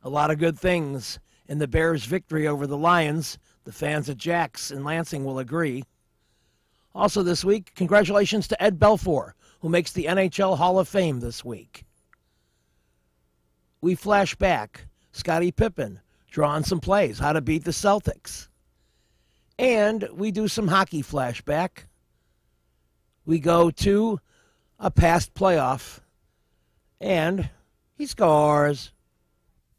A lot of good things in the Bears' victory over the Lions. The fans at Jack's in Lansing will agree. Also this week, congratulations to Ed Belfour, who makes the NHL Hall of Fame this week. We flash back. Scottie Pippen drawing some plays, how to beat the Celtics. And we do some hockey flashback. We go to a past playoff, and he scores.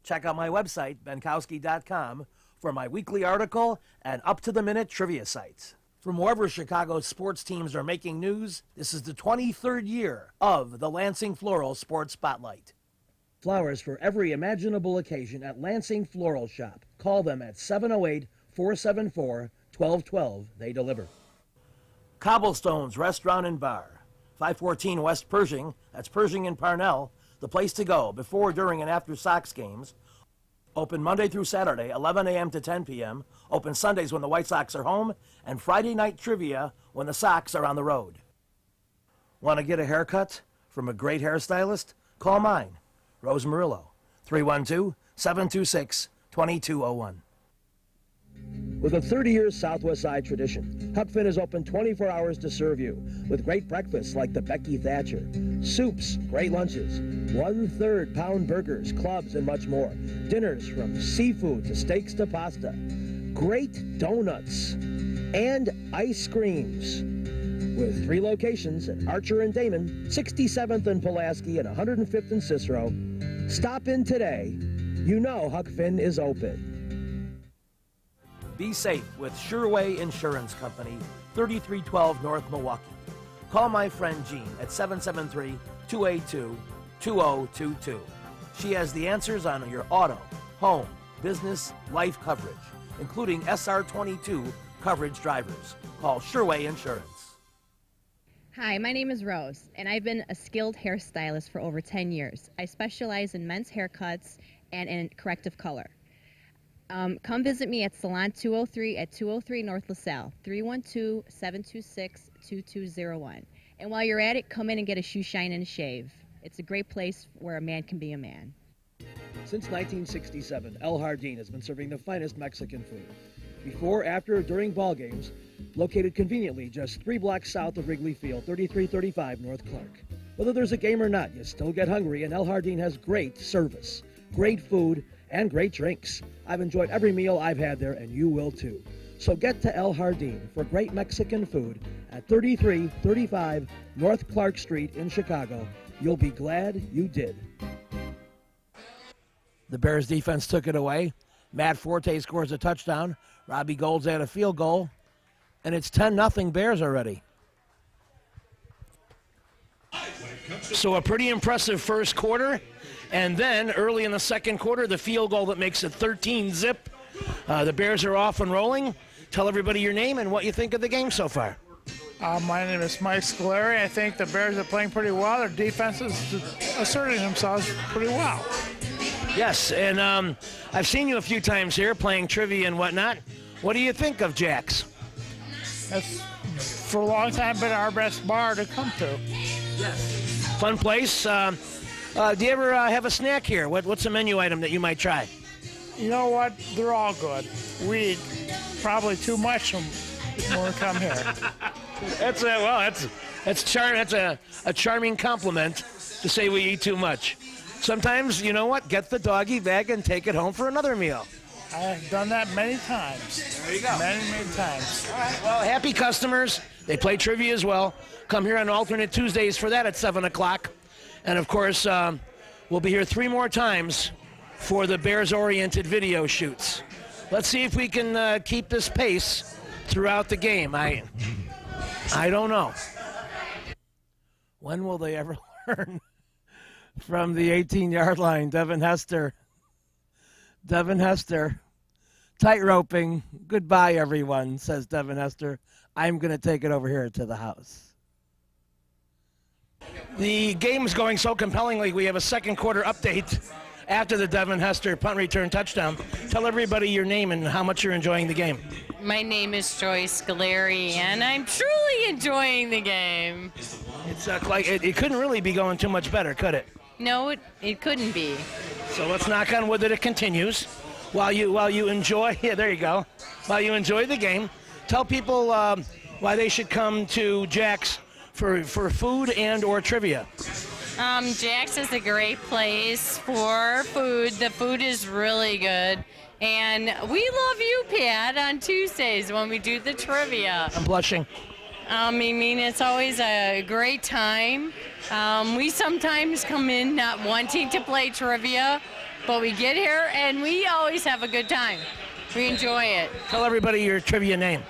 Check out my website, benkowski.com, for my weekly article and up-to-the-minute trivia sites. From wherever Chicago's sports teams are making news, this is the 23rd year of the Lansing Floral Sports Spotlight. Flowers for every imaginable occasion at Lansing Floral Shop. Call them at 708-474-1212. They deliver. Cobblestones Restaurant and Bar, 514 West Pershing, that's Pershing and Parnell, the place to go before, during, and after Sox games. Open Monday through Saturday, 11 a.m. to 10 p.m. Open Sundays when the White Sox are home, and Friday night trivia when the Sox are on the road. Want to get a haircut from a great hairstylist? Call mine, Rose Murillo, 312-726-2201. With a 30-year Southwest Side tradition, Huck Finn is open 24 hours to serve you with great breakfasts like the Becky Thatcher, soups, great lunches, 1/3 pound burgers, clubs, and much more. Dinners from seafood to steaks to pasta, great donuts, and ice creams. With 3 locations at Archer and Damon, 67th and Pulaski, and 105th and Cicero. Stop in today. You know Huck Finn is open. Be safe with Sureway Insurance Company, 3312 North Milwaukee. Call my friend Jean at 773-282-2022. She has the answers on your auto, home, business, life coverage, including SR22 coverage drivers. Call Sureway Insurance. Hi, my name is Rose, and I've been a skilled hairstylist for over 10 years. I specialize in men's haircuts and in corrective color. Come visit me at Salon 203 at 203 North LaSalle, 312-726-2201. And while you're at it, come in and get a shoe shine and a shave. It's a great place where a man can be a man. Since 1967, El Jardín has been serving the finest Mexican food. Before, after, or during ball games, located conveniently just 3 blocks south of Wrigley Field, 3335 North Clark. Whether there's a game or not, you still get hungry, and El Jardín has great service, great food, and great drinks. I've enjoyed every meal I've had there, and you will too. So get to El Jardín for great Mexican food at 3335 North Clark Street in Chicago. You'll be glad you did. The Bears defense took it away. Matt Forte scores a touchdown. Robbie Gold's had a field goal. And it's 10-0 Bears already. So a pretty impressive first quarter. And then early in the second quarter, the field goal that makes it 13-zip. The Bears are off and rolling. Tell everybody your name and what you think of the game so far. My name is Mike Scolari. I think the Bears are playing pretty well. Their defense is asserting themselves pretty well. Yes, and I've seen you a few times here playing trivia and whatnot. What do you think of Jack's? That's, for a long time, been our best bar to come to. Yes. Fun place. Do you ever have a snack here? What's a menu item that you might try? You know what? They're all good. We eat probably too much when we come here. That's a charming compliment to say we eat too much. Sometimes, you know what? Get the doggy bag and take it home for another meal. I've done that many times. There you go. Many times. All right. Well, happy customers. They play trivia as well. Come here on alternate Tuesdays for that at 7 o'clock. And, of course, we'll be here 3 more times for the Bears-oriented video shoots. Let's see if we can keep this pace throughout the game. I don't know. When will they ever learn? From the 18-yard line, Devin Hester. Tight-roping. Goodbye, everyone, says Devin Hester. I'm going to take it over here to the house. The game's going so compellingly, we have a second quarter update after the Devin Hester punt return touchdown. Tell everybody your name and how much you're enjoying the game. My name is Joyce Scolari, and I'm truly enjoying the game. It's like it couldn't really be going too much better, could it? No, it couldn't be. So let's knock on wood that it continues. While you enjoy, yeah, there you go. While you enjoy the game, tell people why they should come to Jack's for food and or trivia. Jack's is a great place for food. The food is really good. And we love you, Pat, on Tuesdays when we do the trivia. I'm blushing. I mean, it's always a great time. We sometimes come in not wanting to play trivia, but we get here and we always have a good time. We enjoy it. Tell everybody your trivia name.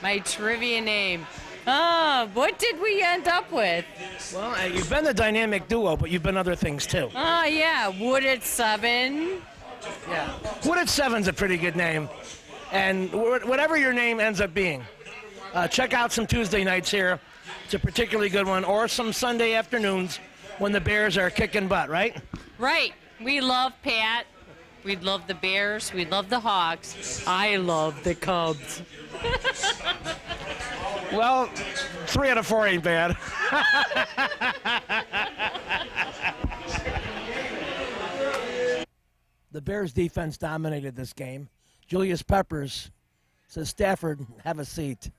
My trivia name. What did we end up with? Well, you've been the dynamic duo, but you've been other things too. Yeah, Wooded 7. Yeah. Wooded 7's a pretty good name. And whatever your name ends up being, check out some Tuesday nights here. It's a particularly good one. Or some Sunday afternoons when the Bears are kicking butt, right? Right. We love Pat. We love the Bears. We love the Hawks. I love the Cubs. Well, 3 out of 4 ain't bad. The Bears defense dominated this game. Julius Peppers says, Stafford, have a seat.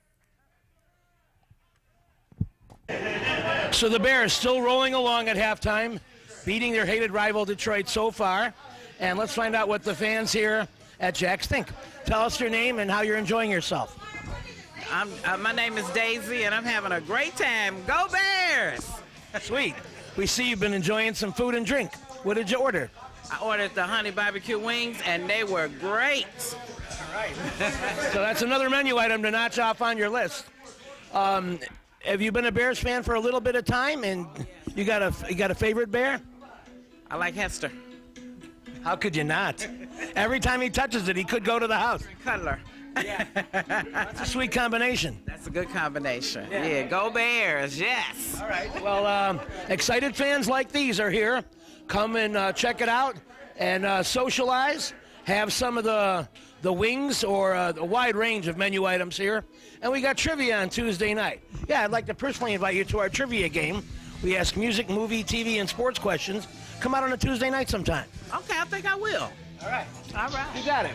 So the Bears still rolling along at halftime, beating their hated rival Detroit so far. And let's find out what the fans here at Jack's think. Tell us your name and how you're enjoying yourself. My name is Daisy, and I'm having a great time. Go Bears! Sweet. We see you've been enjoying some food and drink. What did you order? I ordered the honey barbecue wings, and they were great. All right. So that's another menu item to notch off on your list. Have you been a Bears fan for a little bit of time, and you got a favorite Bear? I like Hester. How could you not? Every time he touches it, he could go to the house. Cutler. Yeah. That's a sweet combination. That's a good combination. Yeah, go Bears, yes. All right. Well, excited fans like these are here. Come and check it out and socialize. Have some of the wings or a wide range of menu items here. And we got trivia on Tuesday night. Yeah, I'd like to personally invite you to our trivia game. We ask music, movie, TV, and sports questions. Come out on a Tuesday night sometime. Okay, I think I will. All right. All right. You got it.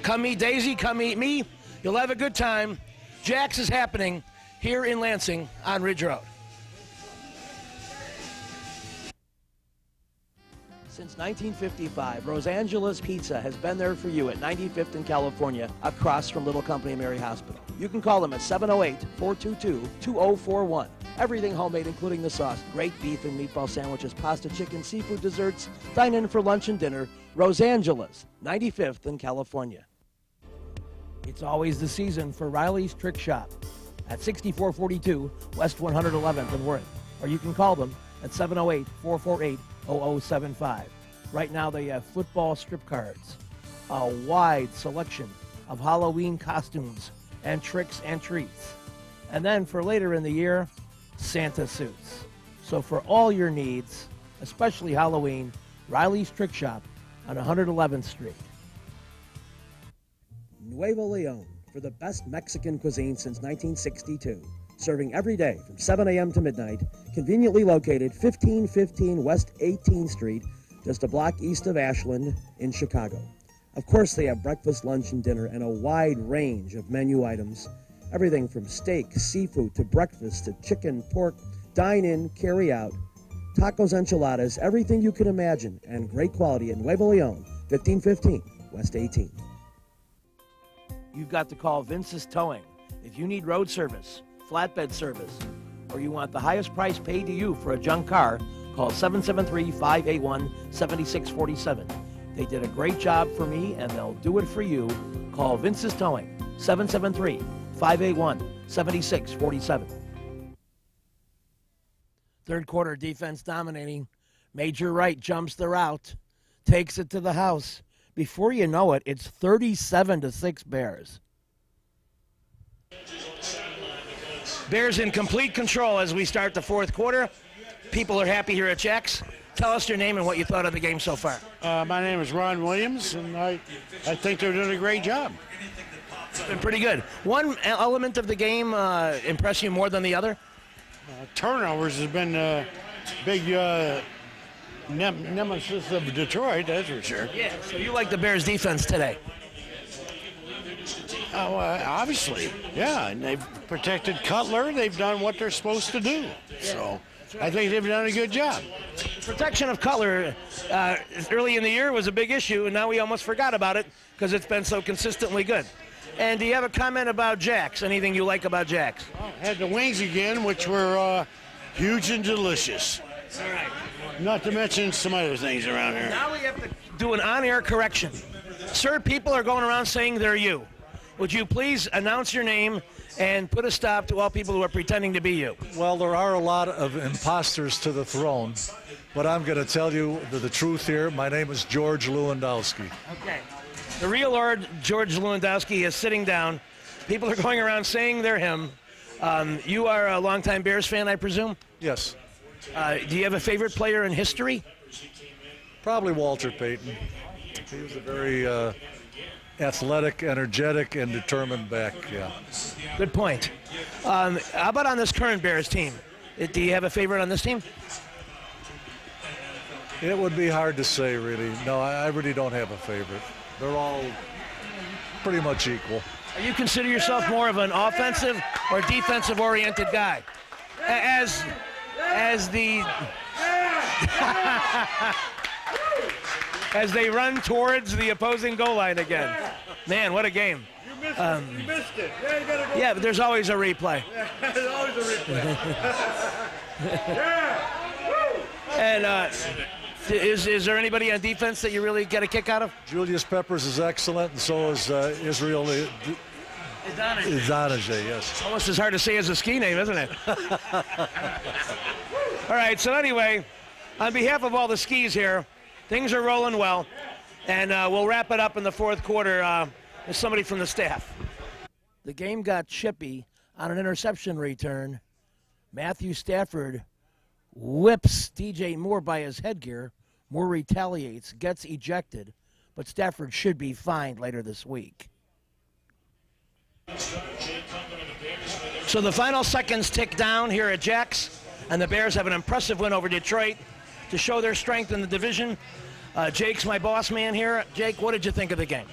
Come meet Daisy, come meet me. You'll have a good time. Jack's is happening here in Lansing on Ridge Road. Since 1955, Rosangela's Pizza has been there for you at 95th and California, across from Little Company Mary Hospital. You can call them at 708-422-2041. Everything homemade, including the sauce. Great beef and meatball sandwiches, pasta, chicken, seafood, desserts. Dine in for lunch and dinner. Rosangela's, 95th and California. It's always the season for Riley's Trick Shop at 6442 West 111th in Worth. Or you can call them at 708-448-0075. Right now they have football strip cards, a wide selection of Halloween costumes and tricks and treats. And then for later in the year, Santa suits. So for all your needs, especially Halloween, Riley's Trick Shop on 111th Street. Nuevo Leon for the best Mexican cuisine since 1962. Serving every day from 7 a.m. to midnight, conveniently located 1515 West 18th Street, just a block east of Ashland in Chicago. Of course, they have breakfast, lunch, and dinner, and a wide range of menu items. Everything from steak, seafood, to breakfast, to chicken, pork, dine-in, carry-out, tacos, enchiladas, everything you can imagine, and great quality at Nuevo Leon, 1515 West 18th. You've got to call Vince's Towing. If you need road service, flatbed service, or you want the highest price paid to you for a junk car, call 773-581-7647. They did a great job for me, and they'll do it for you. Call Vince's Towing, 773-581-7647. Third quarter defense dominating. Major Wright jumps the route, takes it to the house. Before you know it, it's 37-6 Bears. Bears in complete control as we start the fourth quarter. People are happy here at Jack's. Tell us your name and what you thought of the game so far. My name is Ron Williams, and I think they're doing a great job. It's been pretty good. One element of the game impress you more than the other? Turnovers has been a big nemesis of Detroit, that's for sure. Yeah, so you like the Bears' defense today? Oh, obviously, yeah. And they've protected Cutler. They've done what they're supposed to do. So I think they've done a good job. Protection of Cutler early in the year was a big issue, and now we almost forgot about it because it's been so consistently good. And do you have a comment about Jax? Anything you like about Jax? Had the wings again, which were huge and delicious. All right. Not to mention some other things around here. Now we have to do an on-air correction. Sir, people are going around saying they're you. Would you please announce your name and put a stop to all people who are pretending to be you? Well, there are a lot of imposters to the throne, but I'm going to tell you the truth here. My name is George Lewandowski. Okay. The real Lord George Lewandowski is sitting down. People are going around saying they're him. You are a longtime Bears fan, I presume? Yes. Do you have a favorite player in history? Probably Walter Payton. He was a very athletic, energetic, and determined back, yeah. Good point. How about on this current Bears team? Do you have a favorite on this team? It would be hard to say, really. No, I really don't have a favorite. They're all pretty much equal. You consider yourself more of an offensive or defensive-oriented guy? As the as they run towards the opposing goal line again. Man, what a game. You missed it. Yeah, you gotta go. Yeah, but there's always a replay. There's always a replay. Yeah. And is there anybody on defense that you really get a kick out of? Julius Peppers is excellent, and so is Israel Idonije, yes. Almost as hard to say as a ski name, isn't it? All right, so anyway, on behalf of all the skis here, things are rolling well, and we'll wrap it up in the fourth quarter with somebody from the staff. The game got chippy on an interception return. Matthew Stafford whips DJ Moore by his headgear. Moore retaliates, gets ejected, but Stafford should be fined later this week. So the final seconds tick down here at Jax, and the Bears have an impressive win over Detroit to show their strength in the division. Jake's my boss man here. Jake, what did you think of the game?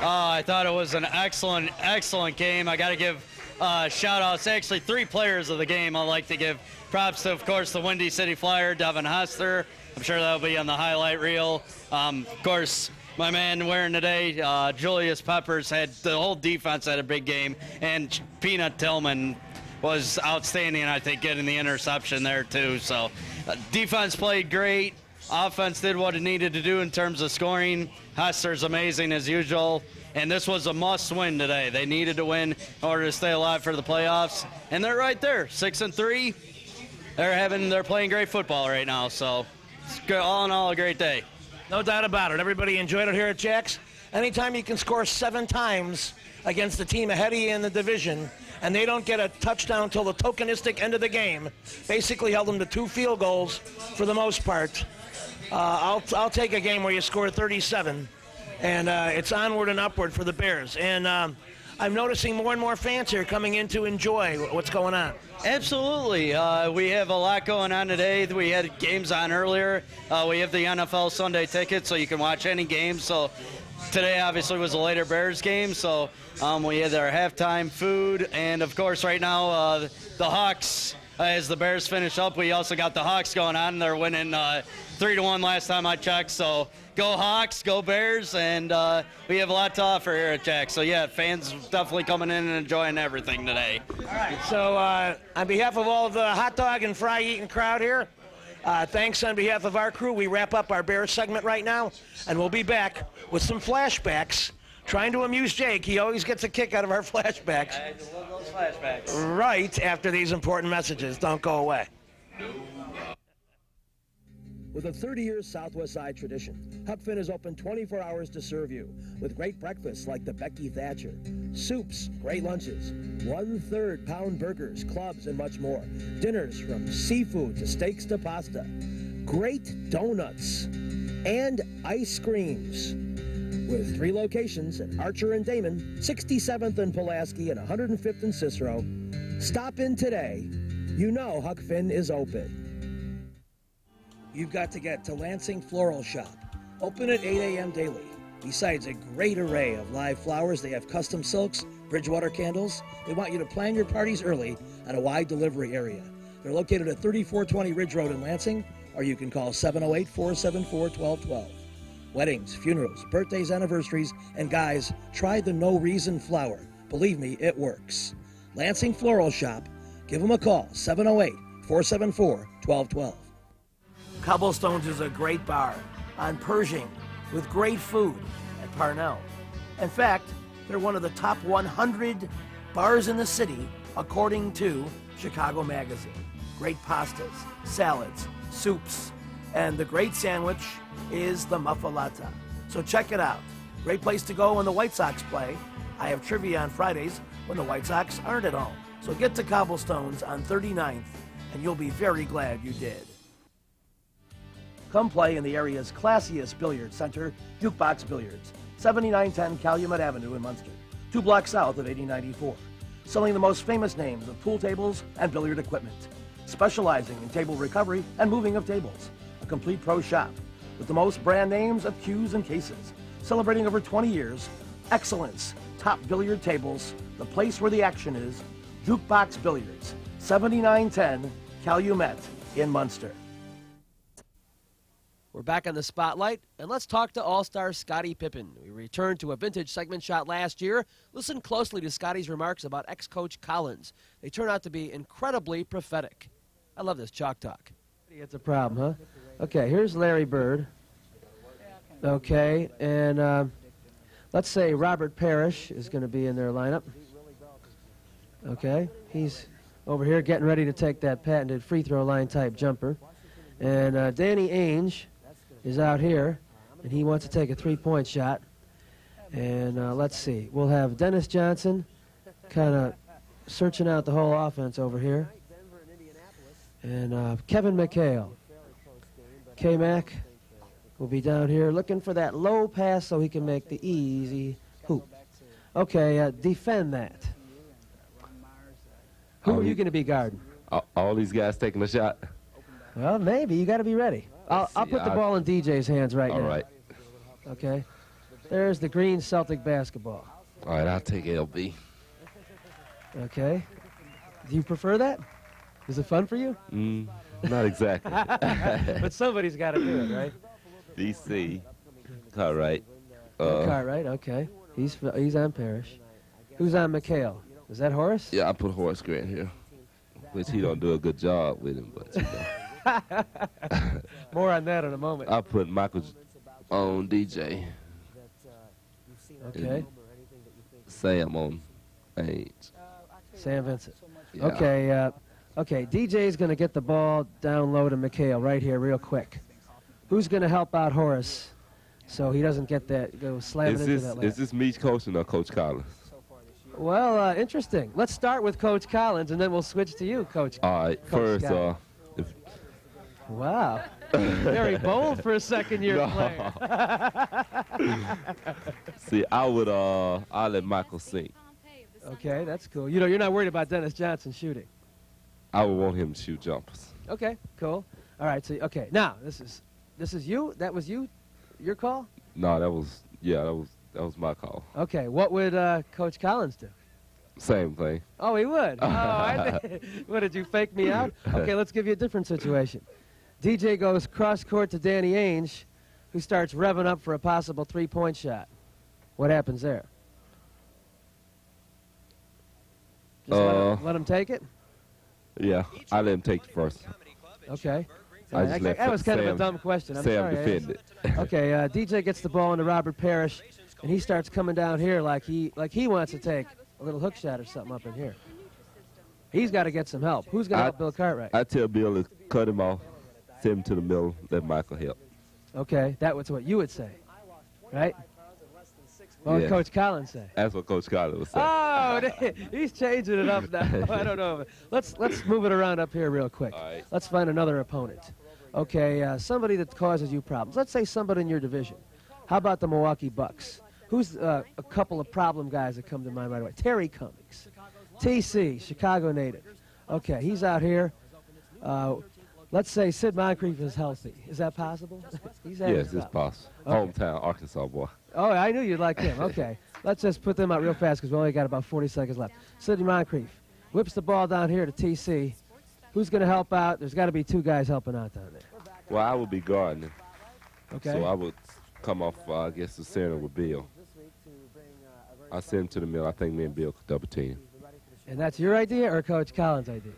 I thought it was an excellent game. I got to give shout-outs. Actually, 3 players of the game I'd like to give props to, of course, the Windy City Flyer, Devin Hester. I'm sure that'll be on the highlight reel. Of course, my man wearing today, Julius Peppers, had the whole defense had a big game, and Peanut Tillman was outstanding, I think, getting the interception there too. So defense played great. Offense did what it needed to do in terms of scoring. Hester's amazing as usual. And this was a must-win today. They needed to win in order to stay alive for the playoffs. And they're right there, 6-3. They're playing great football right now. So it's good, all in all, a great day. No doubt about it. Everybody enjoyed it here at Jax. Anytime you can score 7 times against the team ahead of you in the division, and they don't get a touchdown until the tokenistic end of the game, basically held them to 2 field goals for the most part. I'll take a game where you score 37, and it's onward and upward for the Bears. And I'm noticing more and more fans here coming in to enjoy what's going on. Absolutely. We have a lot going on today. We had games on earlier. We have the NFL Sunday ticket, so you can watch any game. So today, obviously, was a later Bears game. So we had our halftime food. And, of course, right now, the Hawks, as the Bears finish up, we also got the Hawks going on. They're winning 3-1 last time I checked. So go Hawks, go Bears, and we have a lot to offer here at Jax. So, yeah, fans definitely coming in and enjoying everything today. All right. So on behalf of all of the hot dog and fry eating crowd here, thanks on behalf of our crew. We wrap up our Bears segment right now, and we'll be back with some flashbacks. Trying to amuse Jake. He always gets a kick out of our flashbacks. I love those flashbacks. Right after these important messages. Don't go away. With a 30-year Southwest Side tradition, Huck Finn is open 24 hours to serve you with great breakfasts like the Becky Thatcher, soups, great lunches, 1/3 pound burgers, clubs, and much more. Dinners from seafood to steaks to pasta, great donuts, and ice creams. With 3 locations at Archer and Damon, 67th and Pulaski, and 105th and Cicero. Stop in today. You know Huck Finn is open. you've got to get to Lansing Floral Shop. Open at 8 a.m. daily. Besides a great array of live flowers, they have custom silks, Bridgewater candles. They want you to plan your parties early on a wide delivery area. They're located at 3420 Ridge Road in Lansing, or you can call 708-474-1212. Weddings, funerals, birthdays, anniversaries, and guys, try the No Reason flower. Believe me, it works. Lansing Floral Shop. Give them a call, 708-474-1212. Cobblestones is a great bar on Pershing with great food at Parnell. In fact, they're one of the top 100 bars in the city, according to Chicago Magazine. Great pastas, salads, soups, and the great sandwich is the muffalata. So check it out. Great place to go when the White Sox play. I have trivia on Fridays when the White Sox aren't at home. So get to Cobblestones on 39th, and you'll be very glad you did. Come play in the area's classiest billiard center, Jukebox Billiards, 7910 Calumet Avenue in Munster, 2 blocks south of 8094. Selling the most famous names of pool tables and billiard equipment. Specializing in table recovery and moving of tables. A complete pro shop with the most brand names of cues and cases. Celebrating over 20 years, excellence, top billiard tables, the place where the action is, Jukebox Billiards, 7910 Calumet in Munster. We're back on the spotlight, and let's talk to All-Star Scottie Pippen. We returned to a vintage segment shot last year. Listen closely to Scottie's remarks about ex-coach Collins. They turn out to be incredibly prophetic. I love this chalk talk. It's a problem, huh? Okay, here's Larry Bird. Okay, and let's say Robert Parrish is going to be in their lineup. Okay, he's over here getting ready to take that patented free throw line type jumper. And Danny Ainge is out here, and he wants to take a three-point shot. And let's see, we'll have Dennis Johnson kind of searching out the whole offense over here. And Kevin McHale. K-Mac will be down here looking for that low pass so he can make the easy hoop. Okay, defend that. Who are you going to be guarding? All these guys taking a shot? Well, maybe. You got to be ready. I'll put the ball in DJ's hands right now. All right. Okay. There's the green Celtic basketball. All right, I'll take LB. Okay. Do you prefer that? Is it fun for you? Not exactly. But somebody's got to do it, right? DC. Cartwright. Cartwright, okay. He's on Parrish. Who's on McHale? Is that Horace? Yeah, I put Horace Grant here, which he don't do a good job with him, but you know. More on that in a moment. I put Michael on DJ. Okay. Sam on Ainge. Sam Vincent. Yeah. Okay. Okay. DJ's going to get the ball down low to McHale right here, real quick. Who's going to help out Horace so he doesn't get that go slamming into that layup? Is this me coaching or Coach Collins? Well, interesting. Let's start with Coach Collins, and then we'll switch to you, Coach. All right. Coach First, wow. Very bold for a second-year player. See, I'll let Michael sink. Okay, that's cool. You know, you're not worried about Dennis Johnson shooting. I would want him to shoot jumpers. Okay, cool. All right, so okay. Now, this is you? That was you? Your call? No, that was my call. Okay, what would Coach Collins do? Same thing. Oh, he would? Oh, what, did you fake me out? Okay, let's give you a different situation. DJ goes cross-court to Danny Ainge, who starts revving up for a possible three-point shot. What happens there? Just let him take it? Yeah, I let him take it first. Okay. That was kind of a dumb question. I'm Sam sorry. defended. Okay, DJ gets the ball into Robert Parrish, and he starts coming down here like he wants to take a little hook shot or something up in here. He's got to get some help. Who's going to help Bill Cartwright? I tell Bill to cut him off, send him to the middle, let Michael help. Okay, that was what you would say, right? What would Coach Collins say? That's what Coach Collins would say. Oh, he's changing it up now. I don't know. Let's move it around up here real quick. All right. Let's find another opponent. Okay, somebody that causes you problems. Let's say somebody in your division. How about the Milwaukee Bucks? Who's a couple of problem guys that come to mind right away? Terry Cummings. TC, Chicago native. Okay, he's out here. let's say Sid Moncrief is healthy. Is that possible? He's having Yes, it's trouble. possible. Okay. Hometown Arkansas boy. Oh, I knew you'd like him. Okay. Let's just put them out real fast because we only got about 40 seconds left. Sidney Moncrief whips the ball down here to TC. Who's going to help out? There's got to be two guys helping out down there. Well, I would be guarding. Okay. So I would come off, I guess, the center with Bill. I send him to the middle. I think me and Bill could double team. And that's your idea or Coach Collins' idea?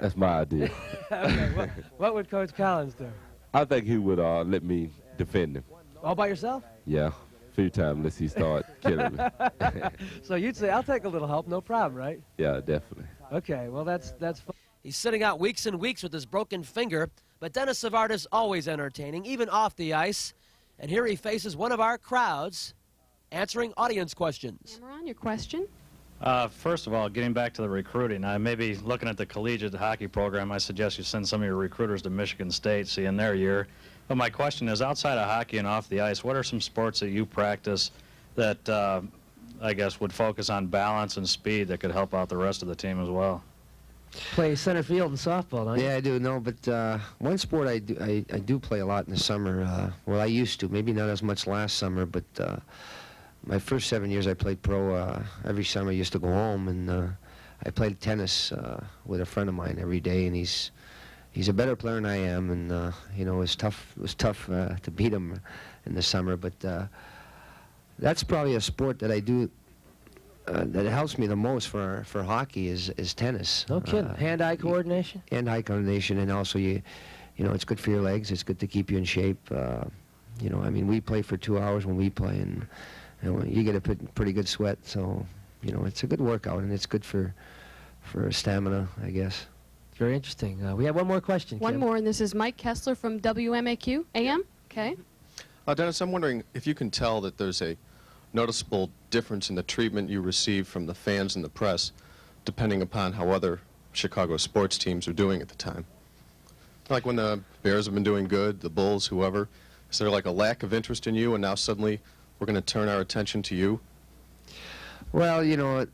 That's my idea. Okay. What would Coach Collins do? I think he would let me defend him. All by yourself? Yeah, a few times unless he start killing me. So you'd say, I'll take a little help, no problem, right? Yeah, definitely. Okay, well, that's fun. He's sitting out weeks and weeks with his broken finger, but Dennis Savard is always entertaining, even off the ice. And here he faces one of our crowds answering audience questions. Cameron, your question? First of all, getting back to the recruiting, maybe looking at the collegiate hockey program, I suggest you send some of your recruiters to Michigan State, see in their year. But my question is, outside of hockey and off the ice, what are some sports that you practice that I guess would focus on balance and speed that could help out the rest of the team as well? Play center field and softball, don't you? Yeah, I do. No, but one sport I do play a lot in the summer. Well, I used to. Maybe not as much last summer, but my first 7 years I played pro. Every summer I used to go home, and I played tennis with a friend of mine every day, and he's a better player than I am, and you know, it was tough to beat him in the summer. But that's probably a sport that I do. That helps me the most for hockey is tennis. No kidding. Hand-eye coordination? Hand-eye coordination, and also you know, it's good for your legs. It's good to keep you in shape. You know, I mean, we play for 2 hours when we play, and you know, you get a pretty good sweat. So, you know, it's a good workout, and it's good for stamina, I guess. Very interesting. We have one more question. One Kim. more, and this is Mike Kessler from WMAQ AM. Okay. Dennis, I'm wondering if you can tell that there's a noticeable difference in the treatment you receive from the fans and the press, depending upon how other Chicago sports teams are doing at the time. Like when the Bears have been doing good, the Bulls, whoever, is there like a lack of interest in you, and now suddenly we're going to turn our attention to you? Well, you know,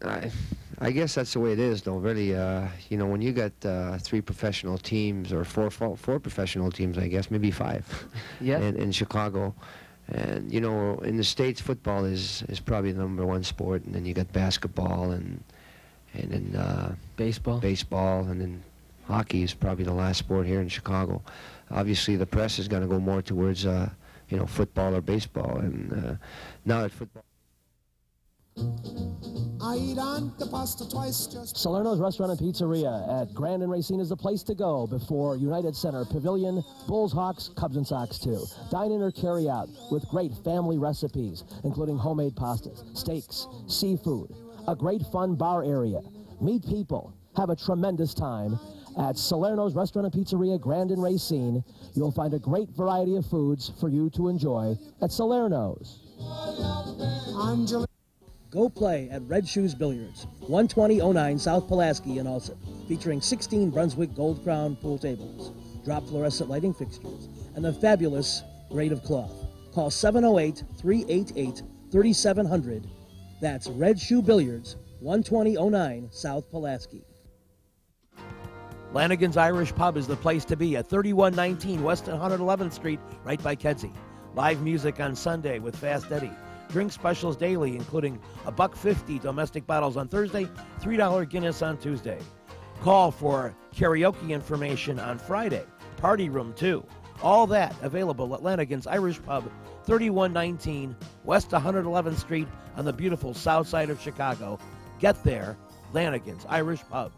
I guess that's the way it is, though, really. You know, when you got 3 professional teams, or four professional teams, I guess, maybe 5 yeah. in Chicago. And, you know, in the States, football is probably the #1 sport, and then you got basketball and then baseball, and then hockey is probably the last sport here in Chicago. Obviously, the press is going to go more towards, you know, football or baseball, and now that football... I eat the pasta twice just... Salerno's Restaurant and Pizzeria at Grand and Racine is the place to go before United Center Pavilion, Bulls, Hawks, Cubs, and Sox too. Dine in or carry out with great family recipes, including homemade pastas, steaks, seafood, a great fun bar area. Meet people, have a tremendous time. At Salerno's Restaurant and Pizzeria, Grand and Racine, you'll find a great variety of foods for you to enjoy at Salerno's. Go play at Red Shoes Billiards, 12009 South Pulaski in Ulsan, featuring 16 Brunswick Gold Crown pool tables, drop fluorescent lighting fixtures, and the fabulous grade of cloth. Call 708-388-3700. That's Red Shoe Billiards, 12009 South Pulaski. Lanigan's Irish Pub is the place to be at 3119 West 111th Street, right by Kedzie. Live music on Sunday with Fast Eddie. Drink specials daily, including $1.50 domestic bottles on Thursday, $3 Guinness on Tuesday. Call for karaoke information on Friday. Party room, too. All that available at Lanigan's Irish Pub, 3119 West 111th Street on the beautiful south side of Chicago. Get there, Lanigan's Irish Pub.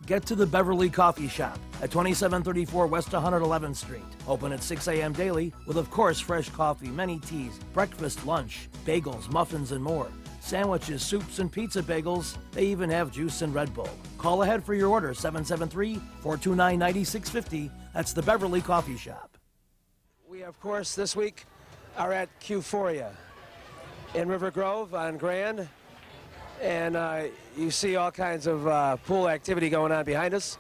Get to the Beverly Coffee Shop at 2734 West 111th Street. Open at 6 a.m. daily with, of course, fresh coffee, many teas, breakfast, lunch, bagels, muffins, and more. Sandwiches, soups, and pizza bagels. They even have juice and Red Bull. Call ahead for your order, 773-429-9650. That's the Beverly Coffee Shop. We, of course, this week are at Q4 in River Grove on Grand. And you see all kinds of pool activity going on behind us.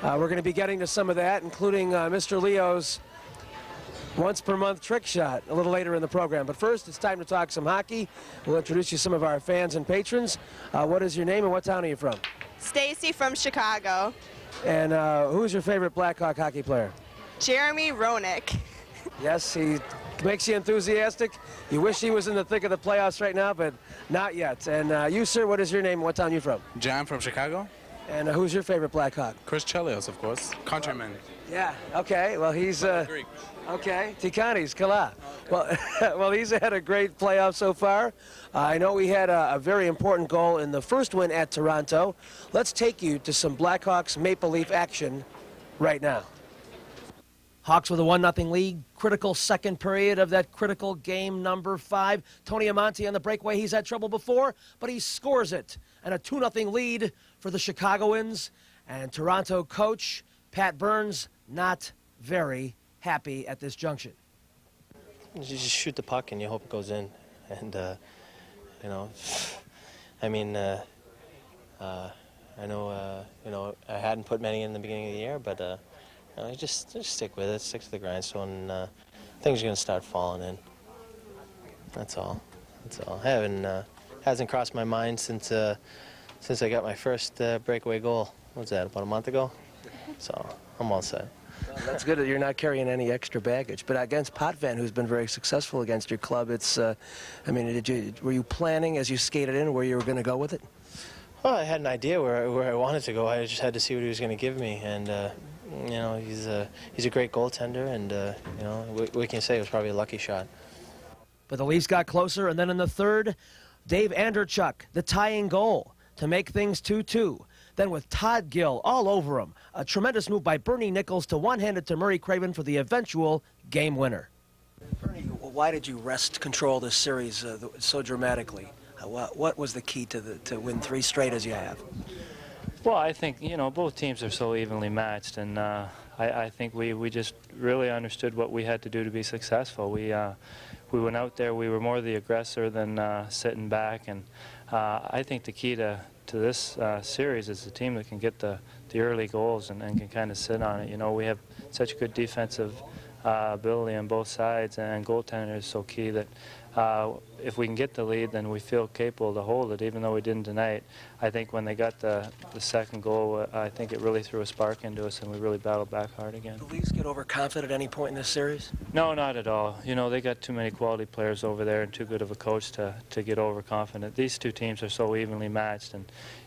We're going to be getting to some of that, including Mr. Leo's once-per-month trick shot a little later in the program. But first, it's time to talk some hockey. We'll introduce you to some of our fans and patrons. What is your name and what town are you from? Stacy from Chicago. And who's your favorite Blackhawk hockey player? Jeremy Roenick. Yes, he makes you enthusiastic. You wish he was in the thick of the playoffs right now, but not yet. And you, sir, what is your name? What town are you from? John from Chicago. And who's your favorite Blackhawk? Chris Chelios, of course. Countryman. Yeah, okay. Well, he's... Greek. Okay, Tikanis, Kala. Well, well, he's had a great playoff so far. I know we had a very important goal in the first win at Toronto. Let's take you to some Blackhawks Maple Leaf action right now. Hawks with a 1-0 lead. Critical second period of that critical game number 5. Tony Amonte on the breakaway. He's had trouble before, but he scores it. And a 2-0 lead for the Chicagoans. And Toronto coach Pat Burns not very happy at this junction. You just shoot the puck and you hope it goes in. And, you know, I mean, I know, you know, I hadn't put many in the beginning of the year, but, you know, just stick with it, stick to the grindstone, and things are going to start falling in. That's all. That's all. I haven't, hasn't crossed my mind since I got my first breakaway goal. What was that, about a month ago? So I'm all set. Well, that's good that you're not carrying any extra baggage. But against Potvin, who's been very successful against your club, it's, I mean, were you planning as you skated in where you were going to go with it? Well, I had an idea where I wanted to go. I just had to see what he was going to give me. And, you know, he's a great goaltender, and, you know, we can say it was probably a lucky shot. But the Leafs got closer, and then in the third, Dave Anderchuk, the tying goal to make things 2-2. Then with Todd Gill all over him, a tremendous move by Bernie Nichols to one-handed to Murray Craven for the eventual game winner. Bernie, why did you wrest control this series so dramatically? What was the key to win 3 straight as you have? Well, I think, you know, both teams are so evenly matched, and I think we just really understood what we had to do to be successful. We went out there, we were more the aggressor than sitting back, and I think the key to this series is the team that can get the early goals and can kind of sit on it. You know, we have such good defensive ability on both sides, and goaltender is so key that if we can get the lead, then we feel capable to hold it, even though we didn't tonight. I think when they got the second goal, I think it really threw a spark into us, and we really battled back hard again. Did the Leafs get overconfident at any point in this series? No, not at all. You know, they got too many quality players over there and too good of a coach to get overconfident. These two teams are so evenly matched, and,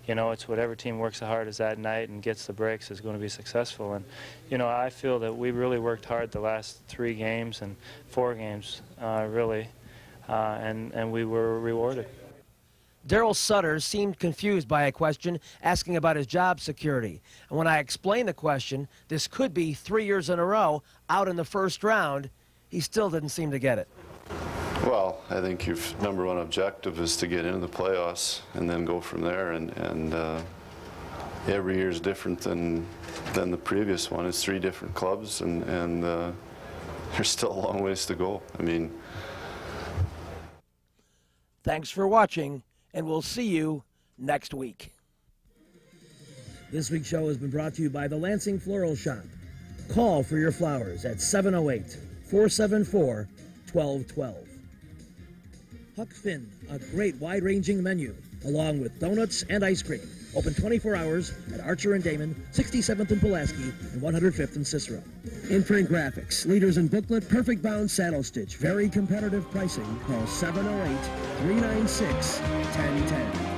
you know, it's whatever team works the hardest that night and gets the breaks is going to be successful. And, you know, I feel that we really worked hard the last 3 games and 4 games, really. And we were rewarded. Daryl Sutter seemed confused by a question asking about his job security. And when I explained the question, this could be 3 years in a row out in the first round, he still didn't seem to get it. Well, I think your #1 objective is to get into the playoffs and then go from there. And every year is different than the previous one. It's 3 different clubs, and there's still a long ways to go. I mean, thanks for watching, and we'll see you next week. This week's show has been brought to you by the Lansing Floral Shop. Call for your flowers at 708-474-1212. Huck Finn, a great wide-ranging menu, along with donuts and ice cream. Open 24 hours at Archer and Damon, 67th and Pulaski, and 105th and Cicero. Imprint Graphics, leaders in booklet, perfect bound saddle stitch, very competitive pricing. Call 708-396-1010.